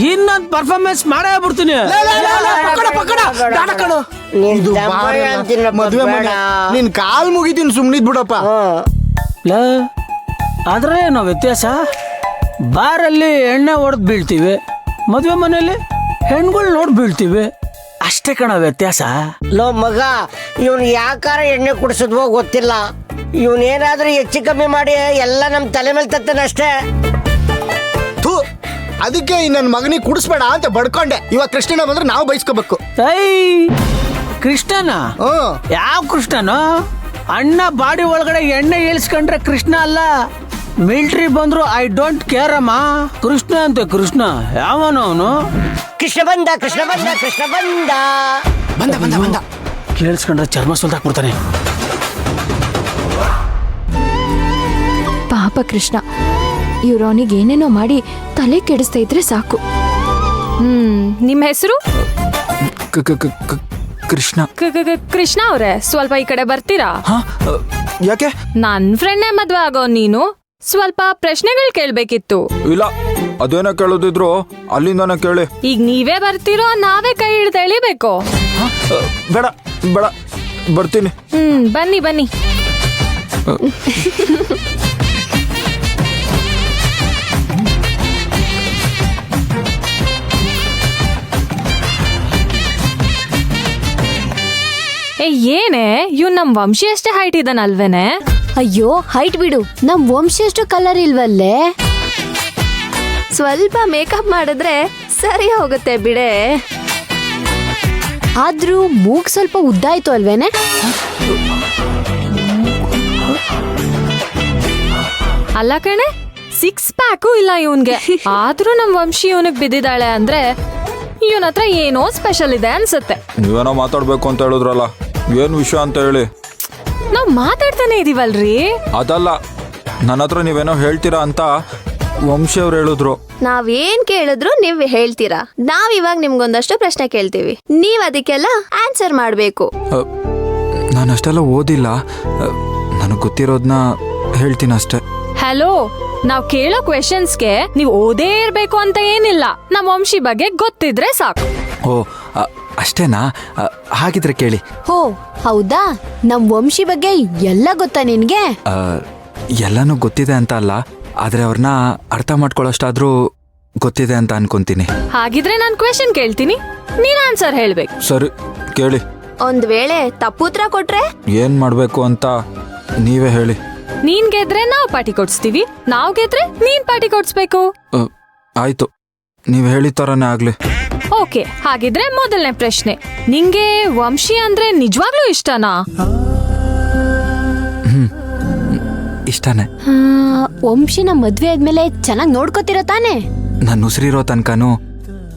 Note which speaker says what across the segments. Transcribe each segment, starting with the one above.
Speaker 1: ಇನ್ನೊಂದ್ ಪರ್ಫಾರ್ಮೆನ್ಸ್ ಮಾಡೇ ಬಿಡ್ತೀನಿ.
Speaker 2: ಮದ್ವೆ ಮನೆ ನಿನ್ ಕಾಲ್ ಮುಗಿತೀನಿ, ಸುಮ್ನಿದ್ ಬಿಡಪ್ಪ.
Speaker 1: ಆದ್ರೆ ಏನೋ ವ್ಯತ್ಯಾಸ, ಬಾರಲ್ಲಿ ಎಣ್ಣೆ ಹೊಡೆದ್ ಬೀಳ್ತೀವಿ, ಮದ್ವೆ ಮನೇಲಿ ಹೆಣ್ಗಳು ನೋಡ್ ಬೀಳ್ತೀವಿ, ಅಷ್ಟೇ ಕಣ ವ್ಯತ್ಯಾಸ.
Speaker 3: ಲೋ ಮಗ, ಇವನ್ ಯಾಕಾರ ಎಣ್ಣೆ ಕುಡಿಸಿದ್ವೋ ಗೊತ್ತಿಲ್ಲ, ಇವನೇನಾದ್ರೂ ಹೆಚ್ಚು ಕಮ್ಮಿ ಮಾಡಿ ಎಲ್ಲ ನಮ್ ತಲೆ ಮೇಲೆ ತತ್ತನಷ್ಟೇ.
Speaker 2: ಅದಕ್ಕೆ ನನ್ನ ಮಗನಿಗೆ ಕುಡಿಸ್ಬೇಡ ಅಂತ ಬಡ್ಕೊಂಡೆ. ಇವಾಗ ಕೃಷ್ಣನ ಬಂದ್ರೆ ನಾವು ಬಯಸ್ಕೋಬೇಕು.
Speaker 1: ಕೃಷ್ಣನ? ಯಾವ ಕೃಷ್ಣನು? ಅಣ್ಣ ಬಾಡಿ ಒಳಗಡೆ ಎಣ್ಣೆ ಇಳಿಸ್ಕೊಂಡ್ರೆ ಕೃಷ್ಣ ಅಲ್ಲ, ಮಿಲ್ಟ್ರಿ ಬಂದ್ರು ಐ ಡೋಂಟ್ ಕೇರ್ ಅಮ್ಮ. ಕೃಷ್ಣ ಅಂತ ಕೃಷ್ಣ ಯಾವನು ಅವನು?
Speaker 3: ಕೃಷ್ಣ ಬಂದ, ಕೃಷ್ಣ ಬಂದ, ಕೃಷ್ಣ ಬಂದ.
Speaker 2: ಬಂದ ಬಂದ ಬಂದ
Speaker 1: ಕೇಳಿಸ್ಕೊಂಡ್ರೆ ಚರ್ಮ ಸುಲ್ದಾಕ್ಬಿಡ್ತಾನೆ.
Speaker 4: ಪಾಪ ಕೃಷ್ಣ, ಇವ್ರು ಅವನಿಗೆ ಏನೇನೋ ಮಾಡಿ ತಲೆ ಕೆಡಿಸ್ತಾ ಇದ್ರೆ ಸಾಕು.
Speaker 5: ನಿಮ್ಮ ಹೆಸರು?
Speaker 2: ಕೃಷ್ಣ.
Speaker 5: ಕೃಷ್ಣ ಅವ್ರೆ, ಸ್ವಲ್ಪ ಈ ಕಡೆ ಬರ್ತೀರಾ?
Speaker 2: ಯಾಕೆ?
Speaker 5: ನನ್ ಫ್ರೆಂಡ್ನೇ ಮದ್ವೆ ಆಗೋ ನೀನು, ಸ್ವಲ್ಪ ಪ್ರಶ್ನೆಗಳು ಕೇಳ್ಬೇಕಿತ್ತು.
Speaker 6: ಇಲ್ಲ, ಅದೇನ ಕೇಳೋದಿದ್ರು ಅಲ್ಲಿಂದಾನೆ ಕೇಳಿ.
Speaker 5: ಈಗ ನೀವೇ ಬರ್ತೀರೋ ನಾವೇ ಕೈ ಹಿಡ್ದು ಎಳಿಬೇಕು?
Speaker 6: ಬೇಡ ಬೇಡ, ಬರ್ತೀನಿ.
Speaker 5: ಬನ್ನಿ ಬನ್ನಿ. ಏನೇ ಇವ್ ನಮ್ ವಂಶಿ ಅಷ್ಟೇ ಹೈಟ್ ಇದಾನಲ್ವೇನೆ?
Speaker 4: ಅಯ್ಯೋ ಹೈಟ್ ಬಿಡು, ನಮ್ ವಂಶಿಯಷ್ಟು ಕಲರ್ ಇಲ್ವಲ್ಲೇ. ಸ್ವಲ್ಪ ಮೇಕಪ್ ಮಾಡಿದ್ರೆ ಸರಿ ಹೋಗುತ್ತೆ ಬಿಡೆ. ಆದ್ರೂ ಮೂಗ್ ಸ್ವಲ್ಪ ಉದ್ದ ಆಯ್ತು ಅಲ್ವೇನೆ?
Speaker 5: ಅಲ್ಲ ಕಣೆ, 6 ಪ್ಯಾಕು ಇಲ್ಲ ಇವನ್ಗೆ. ಆದ್ರೂ ನಮ್ ವಂಶಿ ಇವನಿಗೆ ಬಿದ್ದಿದ್ದಾಳೆ ಅಂದ್ರೆ ಇವನ ಹತ್ರ ಏನೋ ಸ್ಪೆಷಲ್ ಇದೆ ಅನ್ಸುತ್ತೆ.
Speaker 6: ನೀವೇನೋ ಮಾತಾಡ್ಬೇಕು ಅಂತ ಹೇಳಿದ್ರಲ್ಲ, ಏನ್ ವಿಷಯ ಅಂತ ಹೇಳಿ.
Speaker 5: ನಾವ್ ಮಾತಾಡ್ತಾನೆ ಇದೀವಲ್ರಿ.
Speaker 6: ಅದಲ್ಲ, ನನ್ನ ಹತ್ರ ನೀವೇನೋ ಹೇಳ್ತೀರಾ ಅಂತ ವಂಶಿ ಅವ್ರು ಹೇಳಿದ್ರು.
Speaker 4: ನಾವೇನ್ ಕೇಳಿದ್ರು ನೀವ್ ಹೇಳ್ತೀರಾ. ನಾವ್ ಇವಾಗ ನಿಮ್ಗೊಂದಷ್ಟು ಪ್ರಶ್ನೆ ಕೇಳ್ತೀವಿ, ನೀವ್ ಅದಕ್ಕೆಲ್ಲ ಆನ್ಸರ್ ಮಾಡ್ಬೇಕು.
Speaker 6: ನಾನು ಅಷ್ಟೆಲ್ಲ ಓದಿಲ್ಲ, ನನಗೆ ಗೊತ್ತಿರೋದನ್ನ ಹೇಳ್ತೀನಿ ಅಷ್ಟೇ.
Speaker 5: ಹಲೋ, ನಾವ್ ಕೇಳೋ ಕ್ವೆಶನ್ಸ್ಗೆ ನೀವ್ ಓದೇ ಇರ್ಬೇಕು ಅಂತ ಏನಿಲ್ಲ. ನಮ್ ವಂಶಿ ಬಗ್ಗೆ ಗೊತ್ತಿದ್ರೆ ಸಾಕು.
Speaker 6: ಓ, ಅಷ್ಟೇನಾ? ಹಾಗಿದ್ರೆ ಕೇಳಿ.
Speaker 4: ಹೋ ಹೌದಾ, ನಮ್ ವಂಶಿ ಬಗ್ಗೆ ಎಲ್ಲ ಗೊತ್ತಾ ನಿನ್ಗೆ?
Speaker 6: ಎಲ್ಲಾನು ಗೊತ್ತಿದೆ ಅಂತ ಅಲ್ಲ, ಆದ್ರೆ ಅವ್ರನ್ನ ಅರ್ಥ ಮಾಡ್ಕೊಳ್ಳೋಷ್ಟಾದ್ರೂ ಗೊತ್ತಿದೆ ಅಂತ ಅನ್ಕೊಂತೀನಿ.
Speaker 5: ಹಾಗಿದ್ರೆ ನಾನ್ ಕ್ವೆಶನ್ ಕೇಳ್ತೀನಿ, ನೀನ್ ಆನ್ಸರ್ ಹೇಳ್ಬೇಕು.
Speaker 6: ಸರಿ, ಕೇಳಿ.
Speaker 4: ಒಂದ್ ವೇಳೆ ತಪ್ಪುತ್ರ ಕೊಟ್ರೆ
Speaker 6: ಏನ್ ಮಾಡ್ಬೇಕು ಅಂತ ನೀವೇ ಹೇಳಿ.
Speaker 5: ನೀನ್ ಗೆದ್ರೆ ನಾವ್ ಪಾರ್ಟಿ ಕೊಡ್ಸ್ತೀವಿ, ನಾವ್ ಗೆದ್ರೆ ನೀನ್ ಪಾರ್ಟಿ ಕೊಡ್ಸ್ಬೇಕು.
Speaker 6: ಆಯ್ತು, ನೀವ್ ಹೇಳಿದ ತರನೇ ಆಗ್ಲಿ.
Speaker 5: ಓಕೆ, ಹಾಗಿದ್ರೆ ಮೊದಲನೇ ಪ್ರಶ್ನೆ, ನಿಂಗೆ ವಂಶಿ ಅಂದ್ರೆ ನಿಜವಾಗ್ಲೂ ಇಷ್ಟನಾ?
Speaker 6: ಇಷ್ಟನೇ.
Speaker 4: ವಂಶಿನ ಮದ್ವೆ ಆದ್ಮೇಲೆ ಚೆನ್ನಾಗ್ ನೋಡ್ಕೋತಿರೋ ತಾನೆ?
Speaker 6: ನಾನು ಉಸಿರಿರೋ ತನಕನೂ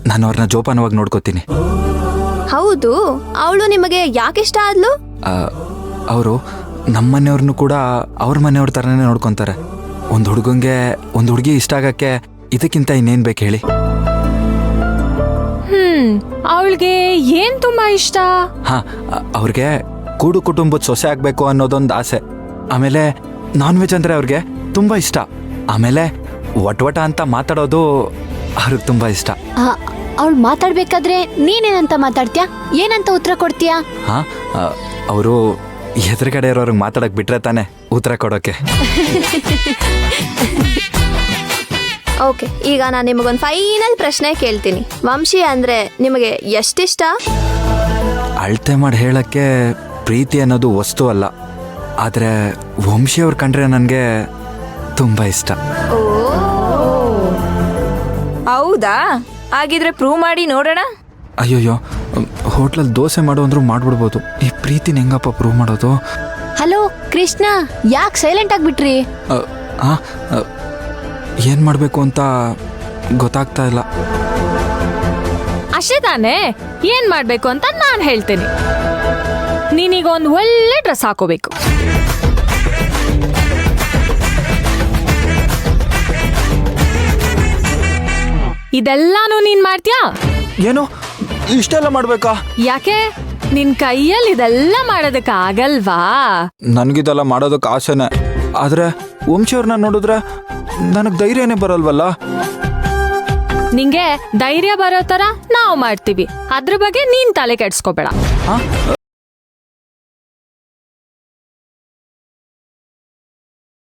Speaker 6: ನಾನು ಅವ್ರನ್ನ ಜೋಪಾನವಾಗಿ ನೋಡ್ಕೋತೀನಿ.
Speaker 4: ಹೌದು, ಅವಳು ನಿಮಗೆ ಯಾಕಿಷ್ಟ ಆದ್ಲು?
Speaker 6: ಅವರು ನಮ್ಮನೆಯವ್ರನ್ನು ಕೂಡ ಅವ್ರ ಮನೆಯವ್ರ ತರನೇ ನೋಡ್ಕೊಂತಾರೆ. ಒಂದು ಹುಡುಗಂಗೆ ಒಂದು ಹುಡುಗಿ ಇಷ್ಟ ಆಗಕ್ಕೆ ಇದಕ್ಕಿಂತ ಇನ್ನೇನ್ ಬೇಕು ಹೇಳಿ?
Speaker 5: ಅವಳಿಗೆ ಏನ್ ತುಂಬಾ ಇಷ್ಟ?
Speaker 6: ಅವ್ರಿಗೆ ಕೂಡು ಕುಟುಂಬದ ಸೊಸೆ ಆಗ್ಬೇಕು ಅನ್ನೋದೊಂದು ಆಸೆ. ಆಮೇಲೆ ನಾನ್ ವೆಜ್ ಅಂದ್ರೆ ಅವ್ರಿಗೆ ತುಂಬಾ ಇಷ್ಟ. ಆಮೇಲೆ ವಟ ಅಂತ ಮಾತಾಡೋದು ಅವ್ರಿಗೆ ತುಂಬಾ ಇಷ್ಟ.
Speaker 4: ಅವಳು ಮಾತಾಡ್ಬೇಕಾದ್ರೆ ನೀನೇನಂತ ಮಾತಾಡ್ತೀಯಾ? ಏನಂತ ಉತ್ತರ ಕೊಡ್ತೀಯಾ?
Speaker 6: ಅವರು ಎದುರುಗಡೆ ಇರೋರ್ಗೆ ಮಾತಾಡಕ್ ಬಿಟ್ರೆ ತಾನೆ ಉತ್ತರ ಕೊಡೋಕೆ.
Speaker 4: ಓಕೆ, ಈಗ ನಾನು ನಿಮಗೊಂದು ಫೈನಲ್ ಪ್ರಶ್ನೆ ಕೇಳ್ತೀನಿ. ವಂಶಿ ಅಂದ್ರೆ ನಿಮಗೆ ಎಷ್ಟಿಷ್ಟ?
Speaker 6: ಅಳತೆ ಮಾಡಿ ಹೇಳಕ್ಕೆ ಪ್ರೀತಿ ಅನ್ನೋದು ವಸ್ತು ಅಲ್ಲ, ಆದ್ರೆ ವಂಶಿಯವ್ರು ಕಂಡ್ರೆ ನನಗೆ ತುಂಬಾ ಇಷ್ಟ.
Speaker 7: ಹೌದಾ? ಹಾಗಿದ್ರೆ ಪ್ರೂವ್ ಮಾಡಿ ನೋಡೋಣ.
Speaker 6: ಅಯ್ಯೋಯ್ಯೋ, ಹೋಟ್ಲಲ್ಲಿ ದೋಸೆ ಮಾಡೋ ಅಂದ್ರೂ ಮಾಡ್ಬಿಡ್ಬೋದು, ಈ ಪ್ರೀತಿನ ಹೆಂಗಪ್ಪ ಪ್ರೂವ್ ಮಾಡೋದು?
Speaker 4: ಹಲೋ ಕೃಷ್ಣ, ಯಾಕೆ ಸೈಲೆಂಟ್ ಆಗ್ಬಿಟ್ರಿ?
Speaker 6: ಏನ್ ಮಾಡ್ಬೇಕು ಅಂತ ಗೊತ್ತಾಗ್ತಾ ಇಲ್ಲ.
Speaker 5: ಅಷ್ಟೇ ತಾನೇ, ಏನ್ ಮಾಡ್ಬೇಕು ಅಂತ ನಾನ್ ಹೇಳ್ತೇನೆ. ನೀನೀಗ ಒಂದ್ ಒಳ್ಳೆ ಡ್ರೆಸ್ ಹಾಕೋಬೇಕು. ಇದೆಲ್ಲಾನು ನೀನ್ ಮಾಡ್ತೀಯಾ?
Speaker 6: ಏನು ಇಷ್ಟೆಲ್ಲ ಮಾಡ್ಬೇಕಾ?
Speaker 5: ಯಾಕೆ, ನಿನ್ ಕೈಯಲ್ಲಿ ಇದೆಲ್ಲ ಮಾಡೋದಕ್ಕೆ ಆಗಲ್ವಾ?
Speaker 6: ನನ್ಗಿದೆಲ್ಲ ಮಾಡೋದಕ್ಕೆ ಆಸೆನೆ, ಆದ್ರೆ ವಂಶಿಯವ್ರನ್ನ ನೋಡಿದ್ರೆ ನನಗ್ ಧೈರ್ಯನೇ ಬರಲ್ವಲ್ಲ.
Speaker 5: ನಿಂಗೆ ಧೈರ್ಯ ಬರೋ ತರ ನಾವು ಮಾಡ್ತೀವಿ, ಅದ್ರ ಬಗ್ಗೆ ನೀನ್ ತಲೆ ಕೆಡ್ಸ್ಕೋಬೇಡ.
Speaker 6: ಆ?